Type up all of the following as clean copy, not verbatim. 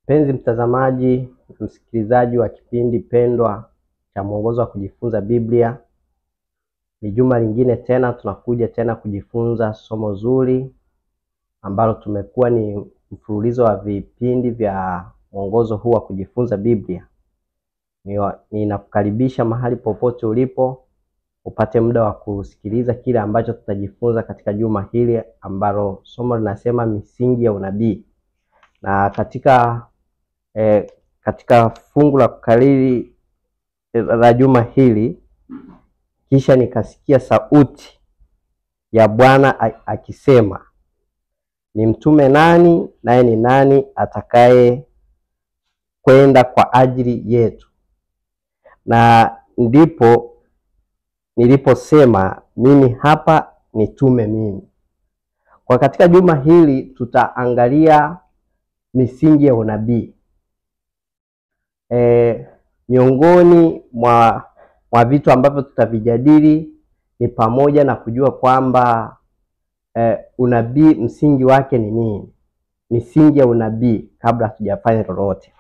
Mpenzi mtazamaji, msikilizaji wa kipindi pendwa cha mwongozo wa kujifunza Biblia, ni juma lingine tena tunakuja tena kujifunza somo zuri ambalo tumekuwa ni mfululizo wa vipindi vya mwongozo huu wa kujifunza Biblia. Ninakukaribisha mahali popote ulipo upate muda wa kusikiliza kile ambacho tutajifunza katika juma hili ambalo somo linasema misingi ya unabii. Na katika fungu la kukariri la juma hili, kisha nikasikia sauti ya Bwana akisema, ni mtume nani, naye ni nani atakaye kwenda kwa ajili yetu? Na ndipo niliposema, mimi hapa, nitume mimi. Kwa katika juma hili tutaangalia misingi ya unabii. Miongoni mwa vitu ambavyo tutavijadili ni pamoja na kujua kwamba unabii msingi wake ni nini, misingi ya unabii kabla hatujafanya lolote.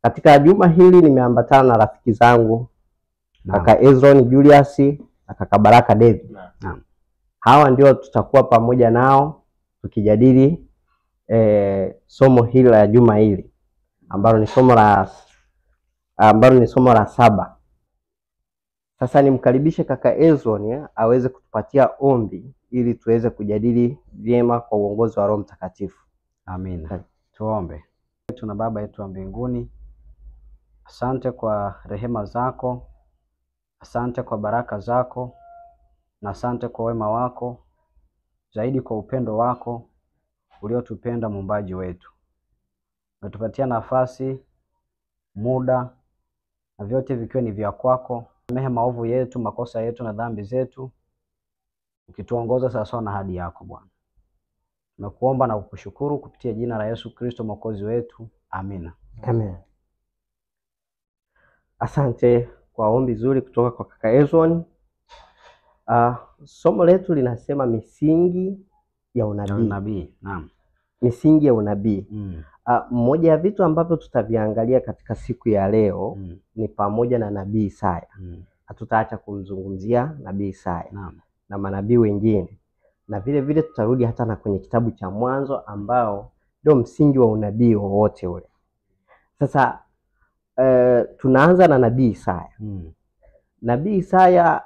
Katika juma hili nimeambatana na rafiki zangu kaka Ezron Julius na kaka Baraka David. Hawa ndio tutakuwa pamoja nao tukijadili somo hili la juma hili ambalo ni somo la 7. Sasa nimkaribishe kaka Ezron aweze kutupatia ombi ili tuweze kujadili vyema kwa uongozi wa Roho Mtakatifu. Amina. Tuombe. Tuna Baba yetu wa mbinguni, asante kwa rehema zako, asante kwa baraka zako, na asante kwa wema wako, zaidi kwa upendo wako uliotupenda muumbaji wetu. Umetupatia nafasi, muda, na vyote vikiwa ni vya kwako. Samehe maovu yetu, makosa yetu na dhambi zetu, ukituongoza sawasawa na ahadi yako Bwana. Tumekuomba na kukushukuru kupitia jina la Yesu Kristo Mwokozi wetu. Amina. Amen. Asante kwa ombi zuri kutoka kwa kaka Ezron. Somo letu linasema misingi ya unabii. Naam. Misingi ya unabii. Mmoja ya vitu ambavyo tutaviangalia katika siku ya leo ni pamoja na nabii Isaya. Hatutaacha kumzungumzia nabii Isaya na manabii wengine. Na vile vile tutarudi hata na kwenye kitabu cha Mwanzo ambao ndio msingi wa unabii wowote ule. Sasa tunaanza na nabii Isaya. Nabii Isaya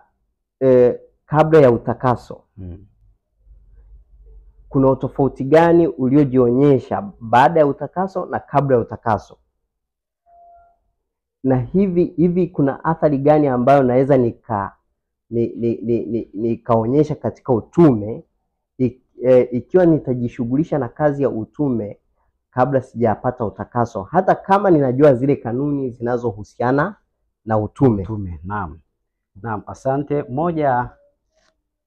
kabla ya utakaso. Kuna utofauti gani uliojionyesha baada ya utakaso na kabla ya utakaso? Na hivi kuna athari gani ambayo naweza nikaonyesha katika utume ikiwa nitajishughulisha na kazi ya utume kabla sijapata utakaso, hata kama ninajua zile kanuni zinazohusiana na utume. Naam. Asante. Moja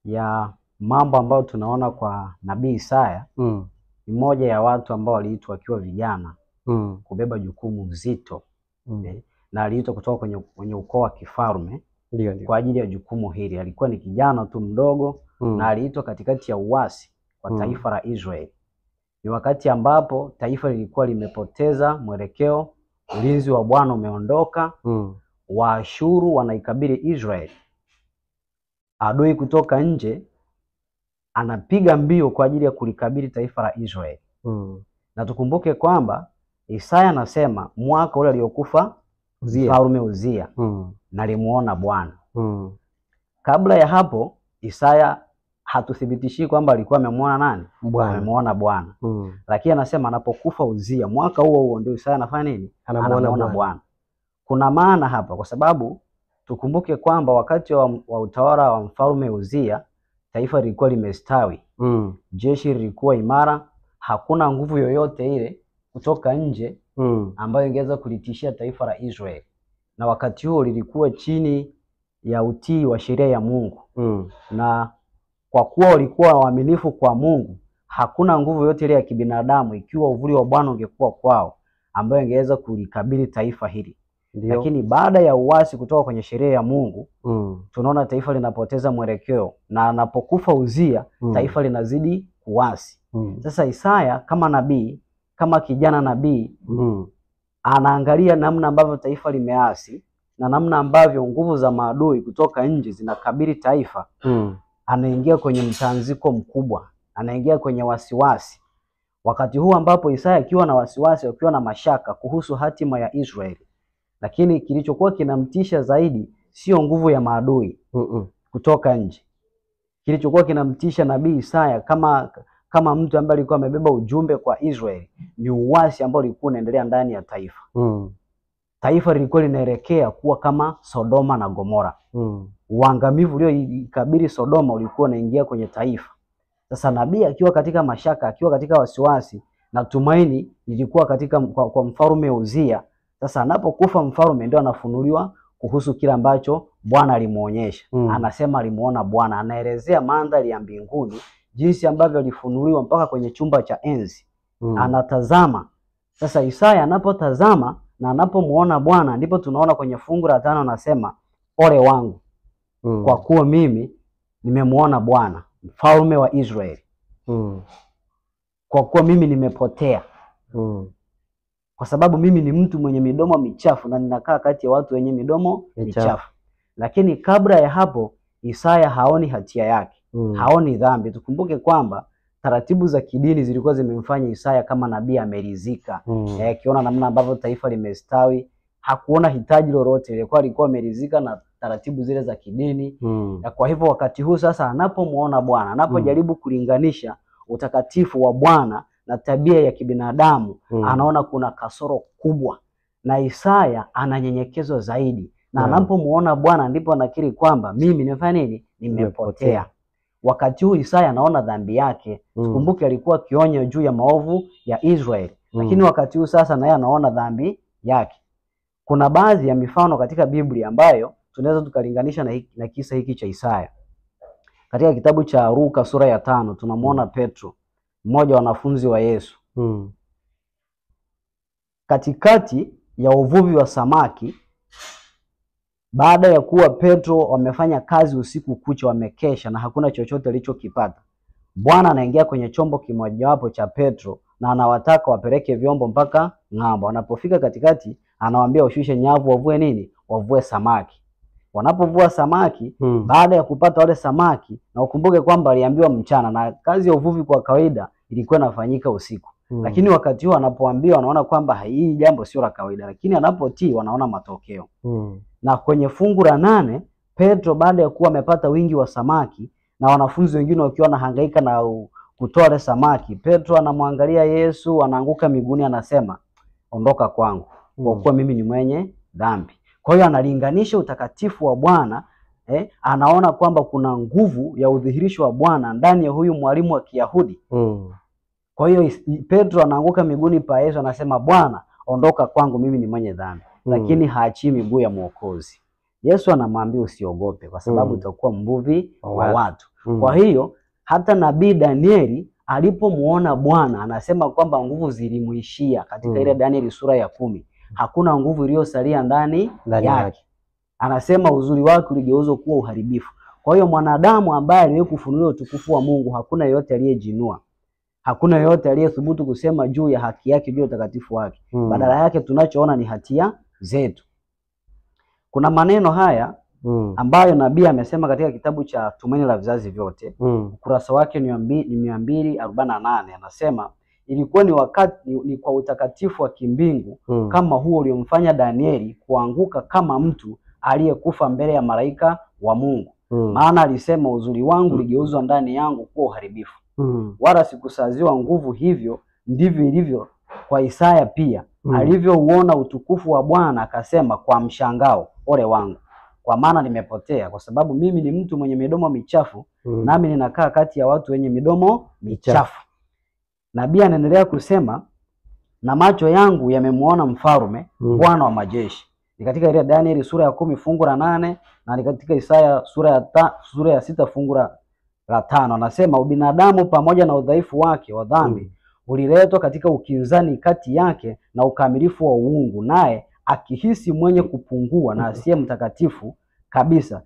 ya mambo ambayo tunaona kwa nabii Isaya ni moja ya watu ambao waliitwa wakiwa vijana kubeba jukumu zito. Na aliitwa kutoka kwenye ukoo wa kifalme kwa ajili ya jukumu hili. Alikuwa ni kijana tu mdogo na aliitwa katikati ya uasi kwa taifa la Israeli. Ni wakati ambapo taifa lilikuwa limepoteza mwelekeo, ulinzi wa Bwana umeondoka. Waashuru wanaikabili Israeli. Adui kutoka nje anapiga mbio kwa ajili ya kulikabili taifa la Israeli. Na tukumbuke kwamba Isaya anasema mwaka ule aliokufa mfalme Uzia nalimuona Bwana. Kabla ya hapo Isaya hatuthibitishi kwamba alikuwa amemuona nani? Amemuona Bwana. Lakini anasema anapokufa Uzia mwaka huo ndio Isaya anafanya nini? Anamuona Bwana. Kuna maana hapa kwa sababu tukumbuke kwamba wakati wa utawala wa mfalme Uzia taifa lilikuwa limestawi. Jeshi lilikuwa imara, hakuna nguvu yoyote ile kutoka nje ambayo ingeweza kulitishia taifa la Israeli. Na wakati huo lilikuwa chini ya utii wa sheria ya Mungu. Na kwa kuwa walikuwa waaminifu kwa Mungu, hakuna nguvu yoyote ile ya kibinadamu ikiwa uvuli wa Bwana ungekuwa kwao ambayo ingeweza kulikabili taifa hili. Lakini baada ya uasi kutoka kwenye sheria ya Mungu, tunaona taifa linapoteza mwelekeo, na anapokufa Uzia taifa linazidi kuasi. Sasa Isaya kama nabii kama kijana nabii anaangalia namna ambavyo taifa limeasi na namna ambavyo nguvu za maadui kutoka nje zinakabili taifa, anaingia kwenye mtanziko mkubwa, anaingia kwenye wasiwasi. Wakati huu ambapo Isaya akiwa na wasiwasi, akiwa na mashaka kuhusu hatima ya Israeli, lakini kilichokuwa kinamtisha zaidi sio nguvu ya maadui kutoka nje. Kilichokuwa kinamtisha nabii Isaya kama mtu ambaye alikuwa amebeba ujumbe kwa Israeli ni uasi ambao ulikuwa unaendelea ndani ya taifa. Taifa lilikuwa linaelekea kuwa kama Sodoma na Gomora. Uangamivu ulioikabili Sodoma ulikuwa unaingia kwenye taifa. Sasa nabii akiwa katika mashaka, akiwa katika wasiwasi, na tumaini lilikuwa katika kwa mfalme Uzia. Sasa anapokufa mfalme ndio anafunuliwa kuhusu kile ambacho Bwana alimuonyesha. Anasema alimuona Bwana, anaelezea mandhari ya mbinguni, jinsi ambavyo alifunuliwa mpaka kwenye chumba cha enzi. Anatazama. Sasa Isaya anapotazama na anapomuona Bwana, ndipo tunaona kwenye fungu la 5 anasema, ole wangu, kwa kuwa mimi nimemuona Bwana, mfalme wa Israeli. Kwa kuwa mimi nimepotea. Kwa sababu mimi ni mtu mwenye midomo michafu na ninakaa kati ya watu wenye midomo michafu. Lakini kabla ya hapo Isaya haoni hatia yake, haoni dhambi. Tukumbuke kwamba taratibu za kidini zilikuwa zimemfanya Isaya kama nabii ameridhika. Akiona namna ambavyo taifa limestawi, hakuona hitaji lolote, alikuwa ameridhika na taratibu zile za kidini. Na kwa hivyo wakati huu sasa anapomuona Bwana, anapojaribu kulinganisha utakatifu wa Bwana na tabia ya kibinadamu, anaona kuna kasoro kubwa, na Isaya ananyenyekezwa zaidi. Na anapomuona Bwana ndipo anakiri kwamba mimi nimefanya nini? Nimepotea. Wakati huu Isaya anaona dhambi yake. Tukumbuke alikuwa akionya juu ya maovu ya Israeli. Lakini wakati huu sasa naye anaona dhambi yake. Kuna baadhi ya mifano katika Biblia ambayo tunaweza tukalinganisha na kisa hiki cha Isaya. Katika kitabu cha Luka sura ya 5 tunamuona Petro, mmoja wa wanafunzi wa Yesu. Katikati ya uvuvi wa samaki, baada ya kuwa Petro wamefanya kazi usiku kucha, wamekesha na hakuna chochote alichokipata, Bwana anaingia kwenye chombo kimojawapo cha Petro na anawataka wapeleke vyombo mpaka ng'ambo. Wanapofika katikati, anawaambia washushe nyavu, wavue nini? Wavue samaki. Wanapovua samaki, baada ya kupata wale samaki, na ukumbuke kwamba aliambiwa mchana, na kazi ya uvuvi kwa kawaida ilikuwa inafanyika usiku. Lakini wakati huo anapoambiwa, wanaona kwamba hii jambo sio la kawaida, lakini anapotii wanaona matokeo. Na kwenye fungu la 8, Petro baada ya kuwa amepata wingi wa samaki na wanafunzi wengine wakiwa wanahangaika na kutoa wale samaki, Petro anamwangalia Yesu, anaanguka miguuni, anasema, ondoka kwangu, kwa kuwa mimi ni mwenye dhambi. Kwa hiyo analinganisha utakatifu wa Bwana, anaona kwamba kuna nguvu ya udhihirisho wa Bwana ndani ya huyu mwalimu wa Kiyahudi. Kwa hiyo Petro anaanguka miguuni pa Yesu, anasema, Bwana, ondoka kwangu, mimi ni mwenye dhambi. Lakini haachii miguu ya Mwokozi. Yesu anamwambia usiogope, kwa sababu utakuwa mvuvi wa watu. Kwa hiyo hata nabii Danieli alipomuona Bwana, anasema kwamba nguvu zilimuishia katika ile Danieli sura ya 10. Hakuna nguvu iliyosalia ndani yake. Anasema uzuri wake uligeuzwa kuwa uharibifu. Kwa hiyo mwanadamu ambaye aliwahi kufunuliwa utukufu wa Mungu, hakuna yeyote aliyejinua. Hakuna yeyote aliyethubutu kusema juu ya haki yake, juu ya utakatifu wake. Badala yake tunachoona ni hatia zetu. Kuna maneno haya ambayo nabii amesema katika kitabu cha Tumaini la Vizazi Vyote, ukurasa wake ni 248. Anasema ilikuwa ni wakati ni kwa utakatifu wa kimbingu kama huo uliomfanya Danieli kuanguka kama mtu aliyekufa mbele ya malaika wa Mungu. Maana alisema uzuri wangu ligeuzwa ndani yangu kuwa uharibifu. Wala sikusaziwa nguvu. Hivyo ndivyo ilivyo kwa Isaya pia. Alivyouona utukufu wa Bwana akasema kwa mshangao, ole wangu, kwa maana nimepotea, kwa sababu mimi ni mtu mwenye midomo michafu, nami ninakaa kati ya watu wenye midomo michafu. Nabii anaendelea kusema, na macho yangu yamemuona mfalme, Bwana wa majeshi. Ni katika ile Danieli sura ya 10 fungu la 8, na ni katika Isaya sura ya 6 fungu la 5. Anasema ubinadamu pamoja na udhaifu wake wa dhambi uliletwa katika ukinzani kati yake na ukamilifu wa uungu, naye akihisi mwenye kupungua na asiye mtakatifu kabisa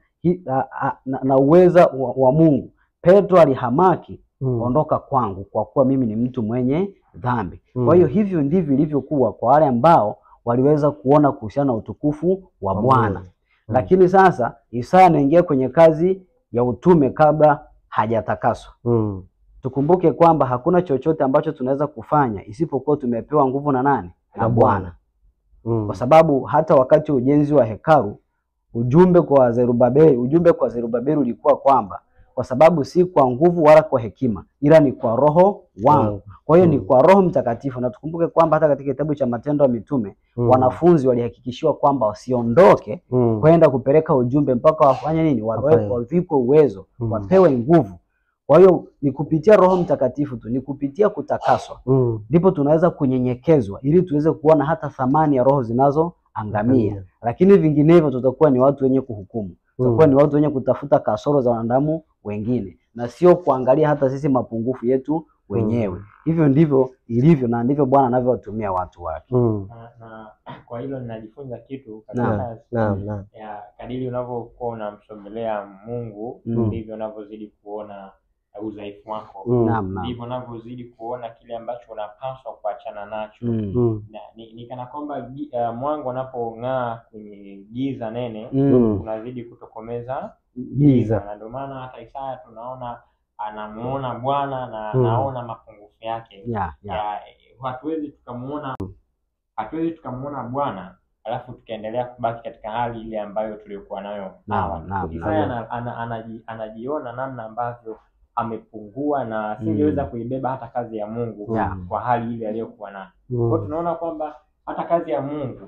na uweza wa Mungu. Petro alihamaki, ondoka kwangu, kwa kuwa mimi ni mtu mwenye dhambi. Kwa hiyo hivyo ndivyo ilivyokuwa kwa wale ambao waliweza kuona kuhusiana na utukufu wa Bwana. Lakini sasa Isaya anaingia kwenye kazi ya utume kabla hajatakaswa. Tukumbuke kwamba hakuna chochote ambacho tunaweza kufanya isipokuwa tumepewa nguvu na nani? Na Bwana. Kwa sababu hata wakati ujenzi wa hekalu, ujumbe kwa Zerubabeli ulikuwa kwamba kwa sababu si kwa nguvu wala kwa hekima, ila ni kwa Roho wangu. Kwa hiyo ni kwa Roho Mtakatifu. Na tukumbuke kwamba hata katika kitabu cha Matendo ya Mitume wanafunzi walihakikishiwa kwamba wasiondoke kwenda kupeleka ujumbe mpaka wafanye nini? Wavikwe uwezo, wapewe nguvu. Kwa hiyo ni kupitia Roho Mtakatifu tu, ni kupitia kutakaswa ndipo tunaweza kunyenyekezwa ili tuweze kuona hata thamani ya roho zinazoangamia. Lakini vinginevyo tutakuwa ni watu wenye kuhukumu. Tutakuwa ni watu wenye kutafuta kasoro za wanadamu wengine na sio kuangalia hata sisi mapungufu yetu wenyewe. Hivyo ndivyo ilivyo na ndivyo Bwana anavyowatumia watu wake. Na kwa hilo ninajifunza kitu katika ya kadiri unavyokuwa unamsogelea Mungu ndivyo unavyozidi kuona udhaifu wako. Ndivyo unavyozidi kuona kile ambacho unapaswa kuachana nacho. Ni kana kwamba mwanga unapong'aa kwenye giza nene unazidi kutokomeza giza. Na ndio maana hata Isaya tunaona anamuona Bwana na anaona mapungufu yake. Hatuwezi tukamuona Bwana alafu tukaendelea kubaki katika hali ile ambayo tulikuwa nayo awali. Isaya anajiona namna ambavyo amepungua na asingeweza kuibeba hata kazi ya Mungu kwa hali ile aliyokuwa nayo. Kwa hiyo tunaona kwamba hata kazi ya Mungu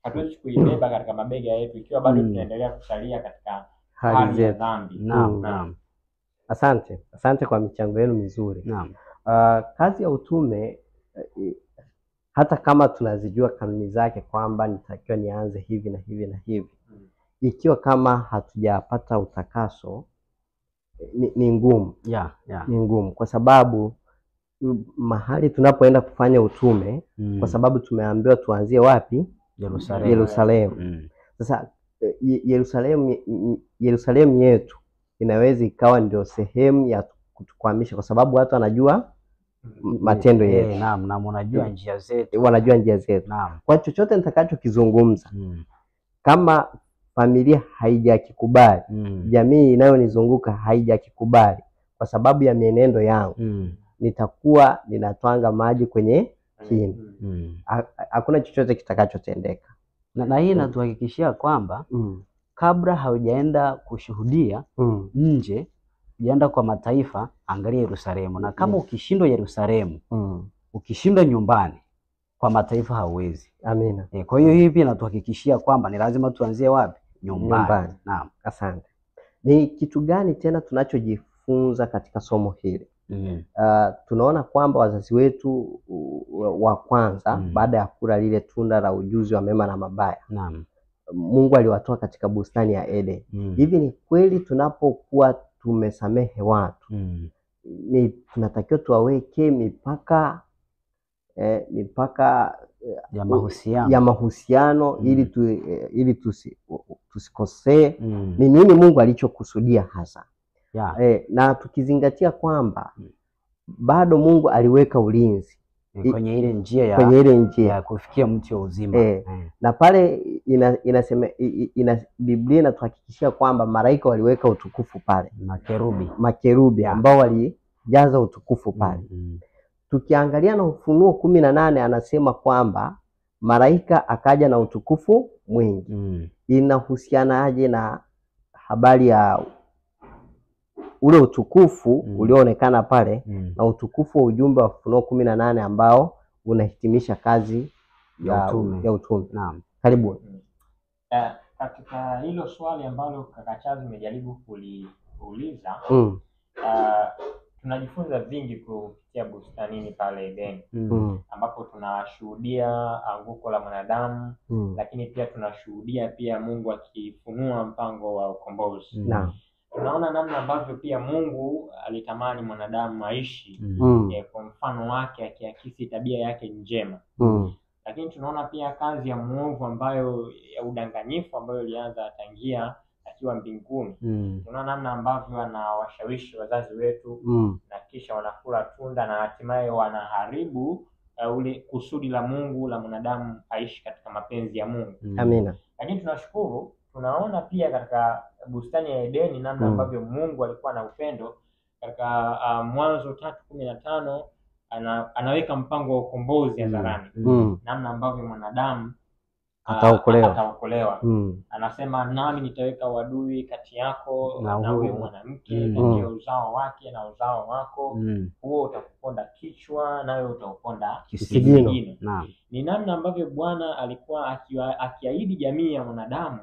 hatuwezi kuibeba katika mabega yetu ikiwa bado tunaendelea kusalia katika hali ya dhambi. Asante kwa michango yenu mizuri. Kazi ya utume hata kama tunazijua kanuni zake kwamba nitakiwa nianze hivi na hivi na hivi, ikiwa kama hatujapata utakaso ni ngumu. Ni ngumu kwa sababu mahali tunapoenda kufanya utume kwa sababu tumeambiwa tuanzie wapi? Yerusalemu. Sasa Yerusalemu yetu inaweza ikawa ndio sehemu ya kutukwamisha kwa sababu watu wanajua matendo yetu. Na wanajua njia zetu. Wanajua njia zetu. Kwa chochote nitakachokizungumza kama familia haijakikubali, jamii inayonizunguka haijakikubali kwa sababu ya mienendo yangu, nitakuwa ninatwanga maji kwenye kini. Hakuna chochote kitakachotendeka. Na hii inatuhakikishia kwamba kabla haujaenda kushuhudia nje, jienda kwa mataifa, angalia Yerusalemu. Na kama ukishindwa Yerusalemu, ukishindwa nyumbani, kwa mataifa hauwezi. Amina. Kwa hiyo hii pia inatuhakikishia kwamba ni lazima tuanzie wapi? Nyumbani. Naam, asante. Ni kitu gani tena tunachojifunza katika somo hili? Tunaona kwamba wazazi wetu wa kwanza baada ya kula lile tunda la ujuzi wa mema na mabaya, Mungu aliwatoa katika bustani ya Eden. Hivi ni kweli tunapokuwa tumesamehe watu ni tunatakiwa tuwaweke mipaka ya mahusiano ili tusikosee? Ni nini Mungu alichokusudia hasa? Na tukizingatia kwamba bado Mungu aliweka ulinzi kwenye ile njia ya kufikia mti wa uzima. Na pale inasema Biblia inatuhakikishia kwamba malaika waliweka utukufu pale, makerubi ambao walijaza utukufu pale. Tukiangalia na Ufunuo 18 anasema kwamba malaika akaja na utukufu mwingi. Inahusianaje na habari ya ule utukufu ulioonekana pale na utukufu wa ujumbe wa Ufunuo 18 ambao unahitimisha kazi ya utume? Karibu. Katika hilo swali ambalo kaka Chazi umejaribu kuliuliza, tunajifunza vingi kupitia bustanini pale Edeni, ambapo tunashuhudia anguko la mwanadamu, lakini pia tunashuhudia pia Mungu akifunua mpango wa ukombozi. Tunaona namna ambavyo pia Mungu alitamani mwanadamu aishi kwa mfano wake, akiakisi tabia yake njema. Lakini tunaona pia kazi ya muovu ambayo ya udanganyifu ambayo ilianza tangia akiwa mbinguni. Tunaona namna ambavyo anawashawishi wazazi wetu na kisha wanakula tunda na hatimaye wanaharibu ule kusudi la Mungu la mwanadamu aishi katika mapenzi ya Mungu. Amina. Lakini tunashukuru, tunaona pia katika bustani ya Edeni namna ambavyo Mungu alikuwa na upendo. Katika Mwanzo 3:15 anaweka mpango wa ukombozi hadharani. Namna ambavyo mwanadamu ataokolewa. Anasema nami nitaweka wadui kati yako na huyo mwanamke, kati ya uzao wake na uzao wako, huo utakuponda kichwa nawe utakuponda kisigino. Ni namna ambavyo Bwana alikuwa akiahidi jamii ya mwanadamu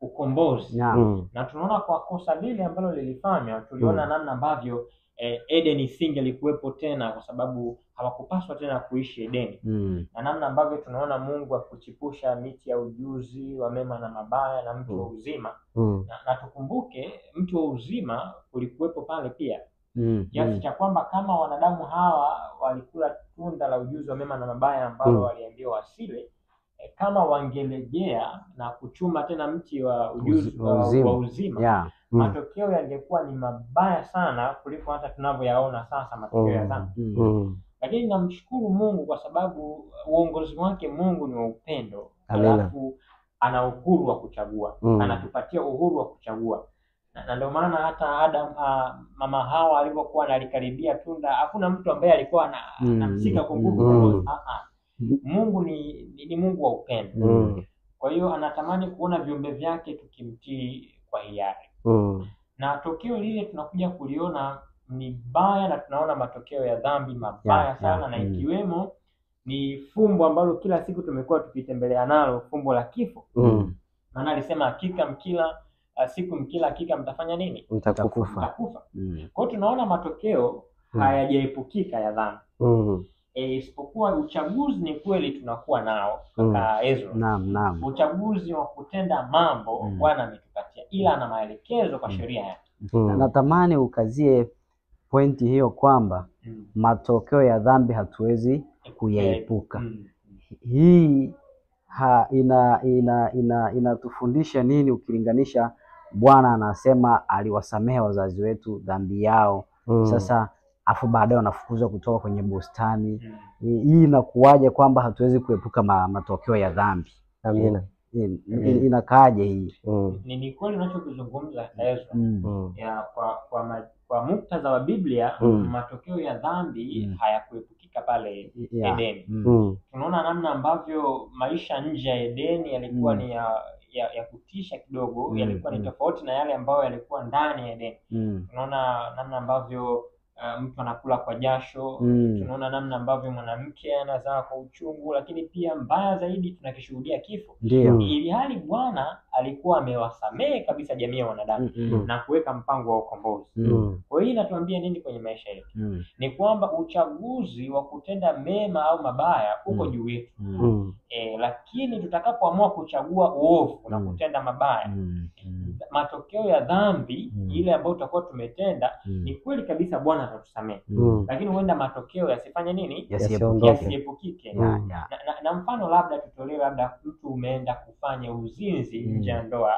ukombozi. Na tunaona kwa kosa lile ambalo lilifanywa, tuliona namna ambavyo Eden isingelikuwepo tena kwa sababu hawakupaswa tena kuishi Edeni. Na namna ambavyo tunaona Mungu akuchipusha miti ya ujuzi wa mema na mabaya na mti wa uzima. Na tukumbuke mti wa uzima ulikuwepo pale pia. Kiasi cha kwamba kama wanadamu hawa walikula tunda la ujuzi wa mema na mabaya ambalo waliambiwa wasile, kama wangelejea na kuchuma tena mti wa ujuzi wa uzima, matokeo yangekuwa ni mabaya sana kuliko hata tunavyoyaona sasa matokeo ya dhambi. Lakini namshukuru Mungu kwa sababu uongozi wake Mungu ni wa upendo. Alafu ana uhuru wa kuchagua. Anatupatia uhuru wa kuchagua. Na ndio maana hata Adam mama Hawa alipokuwa analikaribia tunda, hakuna mtu ambaye alikuwa anamshika kwa nguvu. Mungu ni Mungu wa upendo. Kwa hiyo anatamani kuona viumbe vyake tukimtii kwa hiari. Na tokeo lile tunakuja kuliona ni baya, na tunaona matokeo ya dhambi mabaya sana. Na ikiwemo ni fumbo ambalo kila siku tumekuwa tukitembelea nalo, fumbo la kifo. Maana alisema hakika mkila siku mkila hakika mtafanya nini? Mtakufa. Kwa hiyo tunaona matokeo hayajaepukika ya dhambi. Isipokuwa uchaguzi ni kweli tunakuwa nao kaka Ezra. Uchaguzi wa kutenda mambo Bwana ametupatia, ila ana maelekezo kwa sheria yake. Natamani ukazie pointi hiyo kwamba matokeo ya dhambi hatuwezi kuyaepuka. Hii inatufundisha nini ukilinganisha Bwana anasema aliwasamehe wazazi wetu dhambi yao. Sasa afu baadaye wanafukuzwa kutoka kwenye bustani. Hii inakuwaje kwamba hatuwezi kuepuka matokeo ya dhambi? Amina. Inakaaje hii? Ni kweli unachokizungumza Ezra. Ya kwa muktadha wa Biblia, matokeo ya dhambi hayakuepukika pale Edeni. Tunaona namna ambavyo maisha nje ya Edeni yalikuwa ni ya kutisha kidogo. Yalikuwa ni tofauti na yale ambayo yalikuwa ndani ya Edeni. Tunaona namna ambavyo mtu anakula kwa jasho. Tunaona namna ambavyo mwanamke anazaa kwa uchungu, lakini pia mbaya zaidi tunakishuhudia kifo. Ili hali Bwana alikuwa amewasamehe kabisa jamii ya wanadamu na kuweka mpango wa ukombozi. Kwa hiyo inatuambia nini kwenye maisha yetu? Ni kwamba uchaguzi wa kutenda mema au mabaya uko juu yetu. Lakini tutakapoamua kuchagua uovu na kutenda mabaya, matokeo ya dhambi ile ambayo tutakuwa tumetenda, ni kweli kabisa Bwana atatusamehe. Lakini huenda matokeo yasifanye nini? Yasiepukike. Na mfano labda tutolee, labda mtu umeenda kufanya uzinzi nje ya ndoa,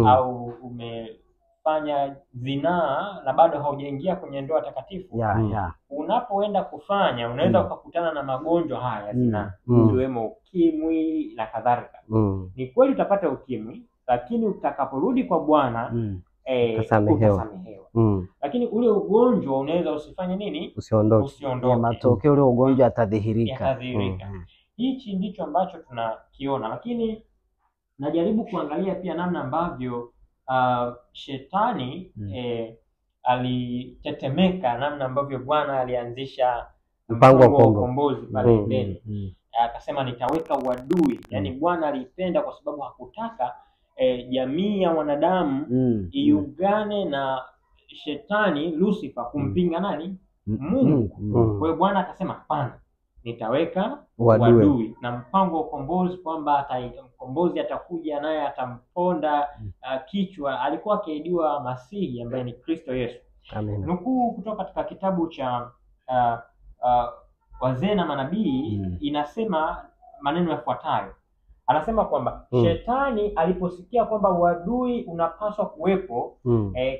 au umefanya zinaa na bado haujaingia kwenye ndoa takatifu. Unapoenda kufanya unaweza ukakutana na magonjwa haya ya zinaa, ikiwemo ukimwi na kadhalika. Ni kweli utapata ukimwi, lakini utakaporudi kwa Bwana utasamehewa. Lakini ule ugonjwa unaweza usifanye nini? Usiondoke. Matokeo ule ugonjwa yatadhihirika. Hichi ndicho ambacho tunakiona. Lakini najaribu kuangalia pia namna ambavyo shetani alitetemeka, namna ambavyo Bwana alianzisha mpango wa ukombozi pale Edeni. Akasema nitaweka uadui. Yani Bwana alipenda kwa sababu hakutaka jamii ya wanadamu iungane na shetani Lucifer kumpinga nani? Mungu. Kwa hiyo Bwana akasema hapana, nitaweka uadui na mpango wa ukombozi, kwamba mkombozi atakuja naye atamponda kichwa. Alikuwa akiahidiwa Masihi ambaye ni Kristo Yesu. Amen. Nukuu kutoka katika kitabu cha Wazee na Manabii inasema maneno yafuatayo: Anasema kwamba shetani aliposikia kwamba uadui unapaswa kuwepo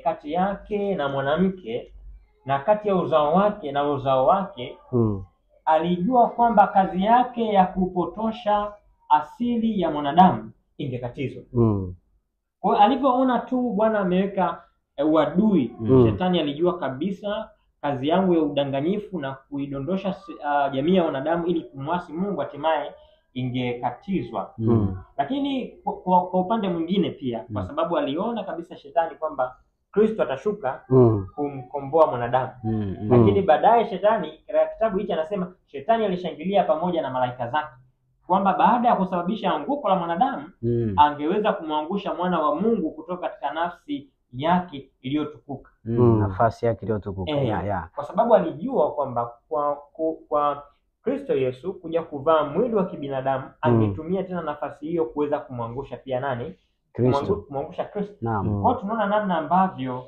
kati yake na mwanamke na kati ya uzao wake na uzao wake, alijua kwamba kazi yake ya kupotosha asili ya mwanadamu ingekatizwa. Kwa hiyo alivyoona tu Bwana ameweka uadui, shetani alijua kabisa kazi yangu ya udanganyifu na kuidondosha jamii ya wanadamu ili kumwasi Mungu hatimaye ingekatizwa. Lakini kwa upande mwingine pia, kwa sababu aliona kabisa shetani kwamba Kristo atashuka kumkomboa mwanadamu. Lakini baadaye shetani, katika kitabu hiki anasema shetani alishangilia pamoja na malaika zake kwamba baada ya kusababisha anguko la mwanadamu angeweza kumwangusha mwana wa Mungu kutoka katika nafsi yake iliyotukuka. Nafasi yake iliyotukuka. Kwa sababu alijua kwamba kwa Kristo Yesu kuja kuvaa mwili wa kibinadamu angetumia tena nafasi hiyo kuweza kumwangusha pia nani? Kumwangusha Kristo. Kwa hiyo tunaona namna ambavyo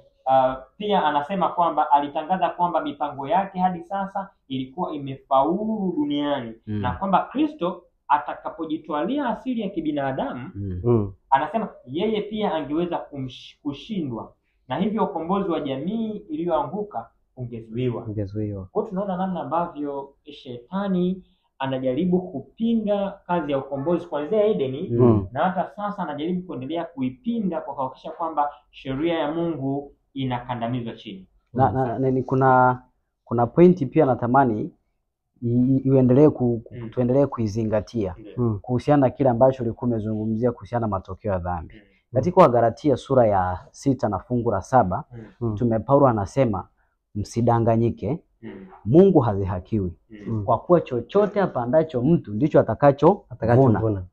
pia anasema kwamba alitangaza kwamba mipango yake hadi sasa ilikuwa imefaulu duniani na kwamba Kristo atakapojitwalia asili ya kibinadamu anasema yeye pia angeweza kushindwa na hivyo ukombozi wa jamii iliyoanguka ungezuiwa. Kwa hiyo tunaona namna ambavyo shetani anajaribu kupinga kazi ya ukombozi kuanzia Edeni na hata sasa anajaribu kuendelea kuipinga kwa kuhakikisha kwamba sheria ya Mungu inakandamizwa chini. Kuna pointi pia natamani tuendelee kuizingatia kuhusiana na kile ambacho ulikuwa umezungumzia kuhusiana na matokeo ya dhambi. Katika Wagalatia sura ya 6 na fungu la 7, Mtume Paulo anasema msidanganyike, Mungu hadhihakiwi. Kwa kuwa chochote apandacho mtu ndicho atakachovuna.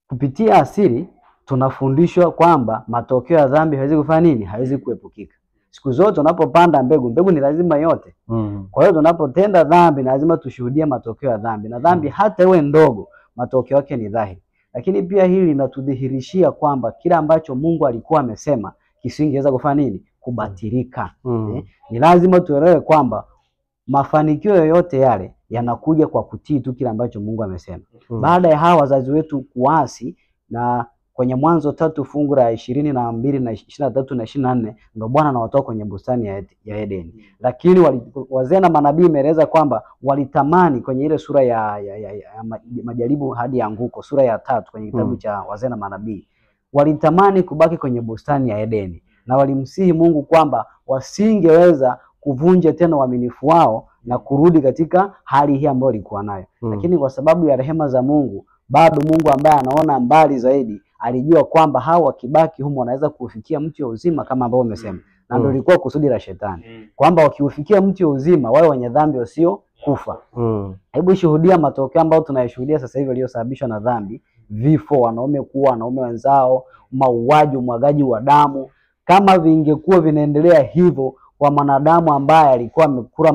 Kupitia asili tunafundishwa kwamba matokeo ya dhambi hawezi kufanya nini? Hawezi kuepukika. Siku zote unapopanda mbegu ni lazima yote. Kwa hiyo tunapotenda dhambi lazima tushuhudie matokeo ya dhambi, na dhambi hata iwe ndogo matokeo yake ni dhahiri. Lakini pia hili linatudhihirishia kwamba kila ambacho Mungu alikuwa amesema kisingeweza kufanya nini? Kubatilika. Ni lazima tuelewe kwamba mafanikio yoyote yale yanakuja kwa kutii tu kile ambacho Mungu amesema. Baada ya hawa wazazi wetu kuasi, na kwenye Mwanzo 3 fungu la 22 na 23 na 24 ndio Bwana anawatoa kwenye bustani ya Edeni. Lakini wazee na manabii imeeleza kwamba walitamani kwenye ile sura ya majaribu hadi anguko, sura ya 3 kwenye kitabu cha wazee na manabii, walitamani kubaki kwenye bustani ya Edeni na walimsihi Mungu kwamba wasingeweza kuvunja tena uaminifu wao na kurudi katika hali hii ambayo walikuwa nayo. Lakini kwa sababu ya rehema za Mungu, bado Mungu ambaye anaona mbali zaidi alijua kwamba hao wakibaki humo wanaweza kufikia mti wa uzima kama ambao umesema. Na ndio ilikuwa kusudi la shetani, kwamba wakiufikia mti wa uzima wao wenye dhambi wasio kufa. Hebu shuhudia matokeo ambayo tunayashuhudia sasa hivi yaliyosababishwa na dhambi: vifo, wanaume kuua wanaume wenzao, mauaji, umwagaji wa damu. Kama vingekuwa vinaendelea hivyo kwa mwanadamu ambaye alikuwa amekula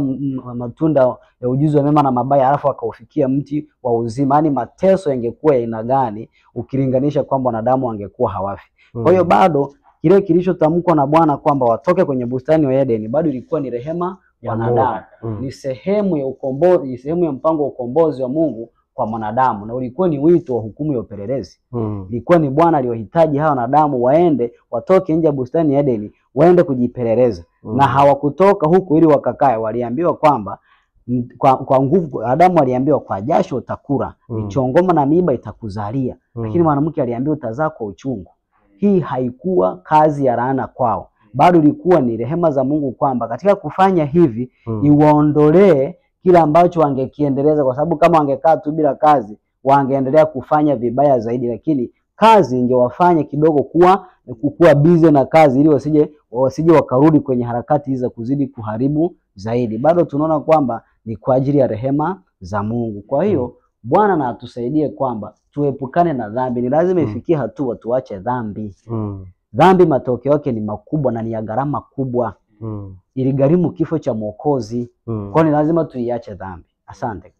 matunda ya ujuzi wa mema na mabaya alafu akaufikia mti wa uzima, yani mateso yangekuwa ya aina gani ukilinganisha kwamba wanadamu angekuwa hawafi. Kwa hiyo bado kile kilichotamkwa na Bwana kwamba watoke kwenye bustani wa Edeni bado ilikuwa ni rehema ya wanadamu. Ni sehemu ya ukombozi, ni sehemu ya mpango wa ukombozi wa Mungu kwa mwanadamu, na ulikuwa ni wito wa hukumu ya upelelezi. Ilikuwa ni Bwana aliyohitaji hawa wanadamu waende, watoke nje ya bustani ya Edeni, waende kujipeleleza. Na hawakutoka huku ili wakakae. Waliambiwa kwamba kwa nguvu, Adamu aliambiwa kwa jasho utakula, michongoma na miiba itakuzalia. Lakini mwanamke aliambiwa utazaa kwa uchungu. Hii haikuwa kazi ya laana kwao, bado ilikuwa ni rehema za Mungu kwamba katika kufanya hivi iwaondolee kila ambacho wangekiendeleza, kwa sababu kama wangekaa tu bila kazi wangeendelea kufanya vibaya zaidi. Lakini kazi ingewafanya kidogo kukua busy na kazi, ili wasije wakarudi kwenye harakati hizo kuzidi kuharibu zaidi. Bado tunaona kwamba ni kwa ajili ya rehema za Mungu. Kwa hiyo Bwana na atusaidie kwamba tuepukane na dhambi. Ni lazima ifikie hatua tuache dhambi. Dhambi matokeo yake ni makubwa na ni ya gharama kubwa. Iligharimu kifo cha Mwokozi. Kwa ni lazima tuiache dhambi. Asante.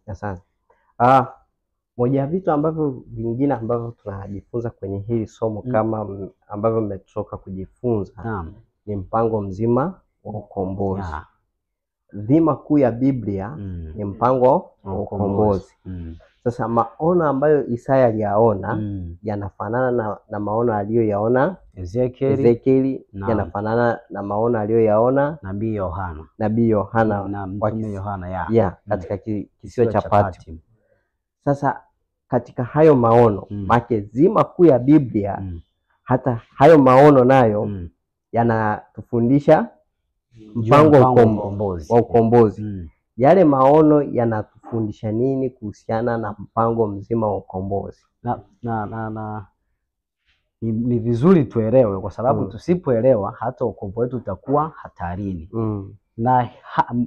Moja ya vitu ambavyo vingine ambavyo tunajifunza kwenye hili somo kama ambavyo mmetoka kujifunza ni mpango mzima wa ukombozi. dhima kuu ya Biblia ni mpango wa ukombozi. Sasa maono ambayo Isaya aliyaona yanafanana na maono aliyoyaona Ezekieli, yanafanana na maono aliyoyaona Nabii Yohana na Mtume Yohana katika kisiwa cha Patmo. Sasa katika hayo maono make dhima kuu ya Biblia hata hayo maono nayo yanatufundisha mpango wa ukombozi. Yale maono yanatufundisha nini kuhusiana na mpango mzima wa ukombozi? Ni vizuri tuelewe, kwa sababu tusipoelewa hata wokovu wetu utakuwa hatarini.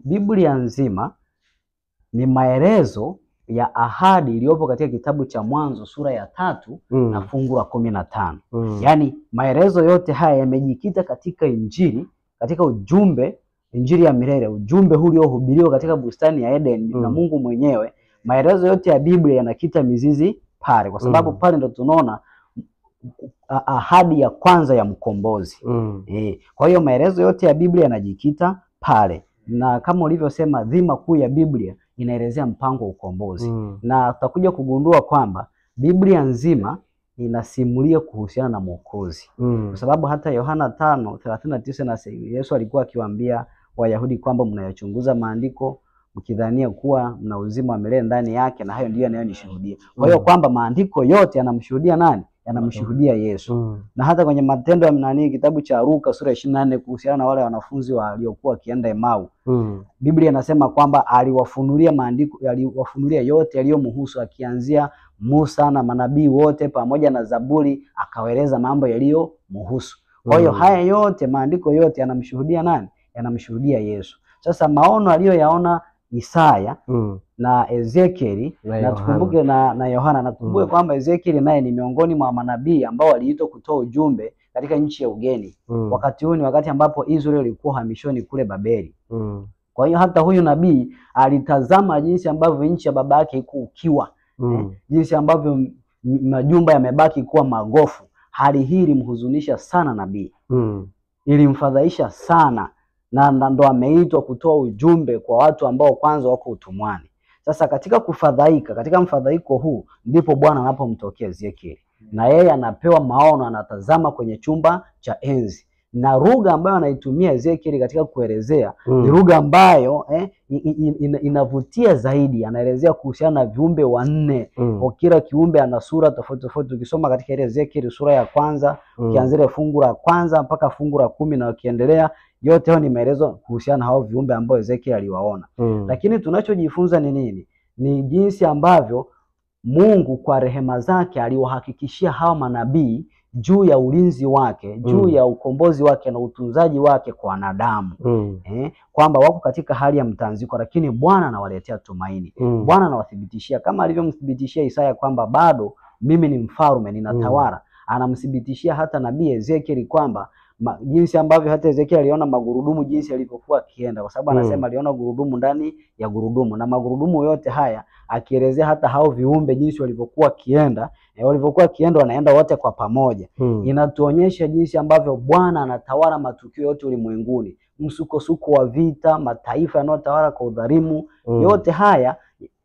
Biblia nzima ni maelezo ya ahadi iliyopo katika kitabu cha Mwanzo sura ya 3 na fungu la 15. Yaani maelezo yote haya yamejikita katika Injili, katika ujumbe, Injili ya milele, ujumbe huu uliohubiriwa katika bustani ya Eden na Mungu mwenyewe. Maelezo yote ya Biblia yanakita mizizi pale, kwa sababu pale ndo tunaona ahadi ya kwanza ya mkombozi. Kwa hiyo maelezo yote ya Biblia yanajikita pale, na kama ulivyosema dhima kuu ya Biblia inaelezea mpango wa ukombozi. Na tutakuja kugundua kwamba Biblia nzima inasimulia kuhusiana na Mwokozi. Kwa sababu hata Yohana 5:39 na Yesu alikuwa akiwaambia Wayahudi kwamba mnayachunguza maandiko mkidhania kuwa mna uzima wa milele ndani yake, na hayo ndiyo yanayonishuhudia. Kwa hiyo kwamba maandiko yote yanamshuhudia nani? Yanamshuhudia Yesu. Na hata kwenye Matendo ya kitabu cha Luka sura 24 kuhusiana na wale wanafunzi waliokuwa wakienda Emau, Biblia inasema kwamba aliwafunulia maandiko, aliwafunulia yote yaliyomhusu, akianzia Musa na manabii wote pamoja na Zaburi, akawaeleza mambo yaliyomhusu. Kwa hiyo haya yote, maandiko yote yanamshuhudia nani? Yanamshuhudia Yesu. Sasa maono aliyoyaona Isaya na Ezekieli, na tukumbuke na Yohana, na tukumbuke kwamba Ezekieli naye ni miongoni mwa manabii ambao waliitwa kutoa ujumbe katika nchi ya ugeni. Wakati huu ni wakati ambapo Israeli ilikuwa hamishoni kule Babeli. Kwa hiyo hata huyu nabii alitazama jinsi ambavyo nchi ya baba yake iko ukiwa, jinsi ambavyo majumba yamebaki kuwa magofu. Hali hii ilimhuzunisha sana nabii, ilimfadhaisha sana, na ndo ameitwa kutoa ujumbe kwa watu ambao kwanza wako utumwani. Sasa katika kufadhaika, katika mfadhaiko huu ndipo Bwana anapomtokea Ezekieli, na yeye anapewa maono, anatazama kwenye chumba cha enzi. Na lugha ambayo anaitumia Ezekieli katika kuelezea ni lugha ambayo inavutia zaidi. Anaelezea kuhusiana na viumbe wanne. Kwa kila kiumbe ana sura tofauti tofauti. Ukisoma katika ile Ezekieli sura ya kwanza, ukianzia fungu la kwanza mpaka fungu la 10 na ukiendelea, yote hayo ni maelezo kuhusiana na hao viumbe ambao Ezekieli aliwaona. Lakini tunachojifunza ni nini? Ni jinsi ambavyo Mungu kwa rehema zake aliwahakikishia hao manabii juu ya ulinzi wake, juu ya ukombozi wake na utunzaji wake kwa wanadamu. Kwamba wako katika hali ya mtanziko, lakini Bwana anawaletea tumaini. Bwana anawathibitishia, kama alivyomthibitishia Isaya kwamba bado mimi ni mfalme, ninatawala. Anamthibitishia hata nabii Ezekieli kwamba jinsi ambavyo hata Ezekieli aliona magurudumu jinsi yalivyokuwa akienda, kwa sababu anasema aliona gurudumu ndani ya gurudumu, na magurudumu yote haya akielezea hata hao viumbe jinsi walivyokuwa kienda, wanaenda wote kwa pamoja. Inatuonyesha jinsi ambavyo Bwana anatawala matukio yote ulimwenguni, msukosuko wa vita, mataifa yanayotawala kwa udhalimu, yote haya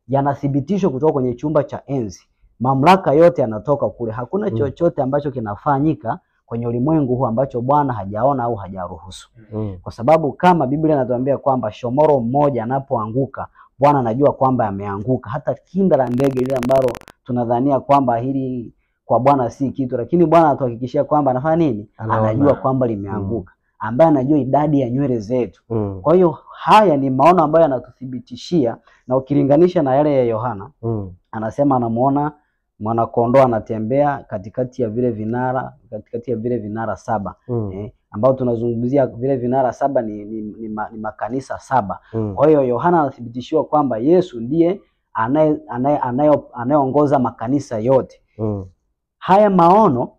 yanathibitishwa kutoka kwenye chumba cha enzi. Mamlaka yote yanatoka kule. Hakuna chochote ambacho kinafanyika kwenye ulimwengu huu ambacho Bwana hajaona au hajaruhusu. Kwa sababu kama Biblia inatuambia kwamba shomoro mmoja anapoanguka, Bwana anajua kwamba ameanguka. Hata kinda la ndege ile ambalo tunadhania kwamba hili kwa Bwana si kitu, lakini Bwana anatuhakikishia kwamba anafanya nini? Anajua kwamba limeanguka, ambaye anajua idadi ya nywele zetu. Kwa hiyo haya ni maono ambayo yanatuthibitishia, na ukilinganisha na yale ya Yohana, anasema anamuona mwana kondoo anatembea katikati ya vile vinara 7. Ambao tunazungumzia vile vinara 7 ni makanisa 7. Kwa hiyo Yohana anathibitishiwa kwamba Yesu ndiye anayeongoza makanisa yote. Haya maono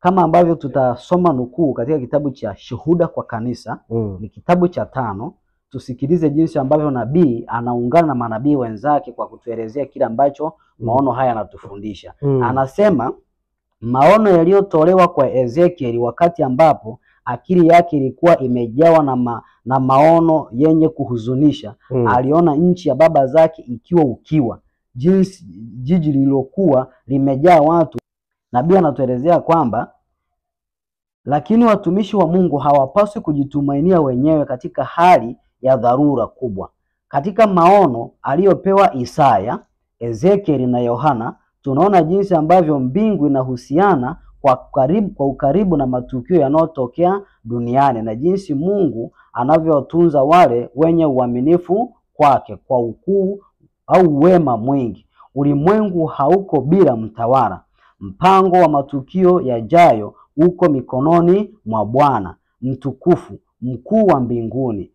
kama ambavyo tutasoma nukuu katika kitabu cha Shuhuda kwa Kanisa, ni kitabu cha 5. Tusikilize jinsi ambavyo nabii anaungana na manabii wenzake kwa kutuelezea kile ambacho maono haya yanatufundisha. Anasema maono yaliyotolewa kwa Ezekieli wakati ambapo akili yake ilikuwa imejawa na maono yenye kuhuzunisha. Aliona nchi ya baba zake ikiwa ukiwa, jinsi jiji lililokuwa limejaa watu. Nabii anatuelezea kwamba lakini watumishi wa Mungu hawapaswi kujitumainia wenyewe katika hali ya dharura kubwa. Katika maono aliyopewa Isaya, Ezekieli na Yohana, tunaona jinsi ambavyo mbingu inahusiana kwa ukaribu na matukio yanayotokea duniani, na jinsi Mungu anavyotunza wale wenye uaminifu kwake kwa ukuu au wema mwingi. Ulimwengu hauko bila mtawala. Mpango wa matukio yajayo uko mikononi mwa Bwana mtukufu, mkuu wa mbinguni.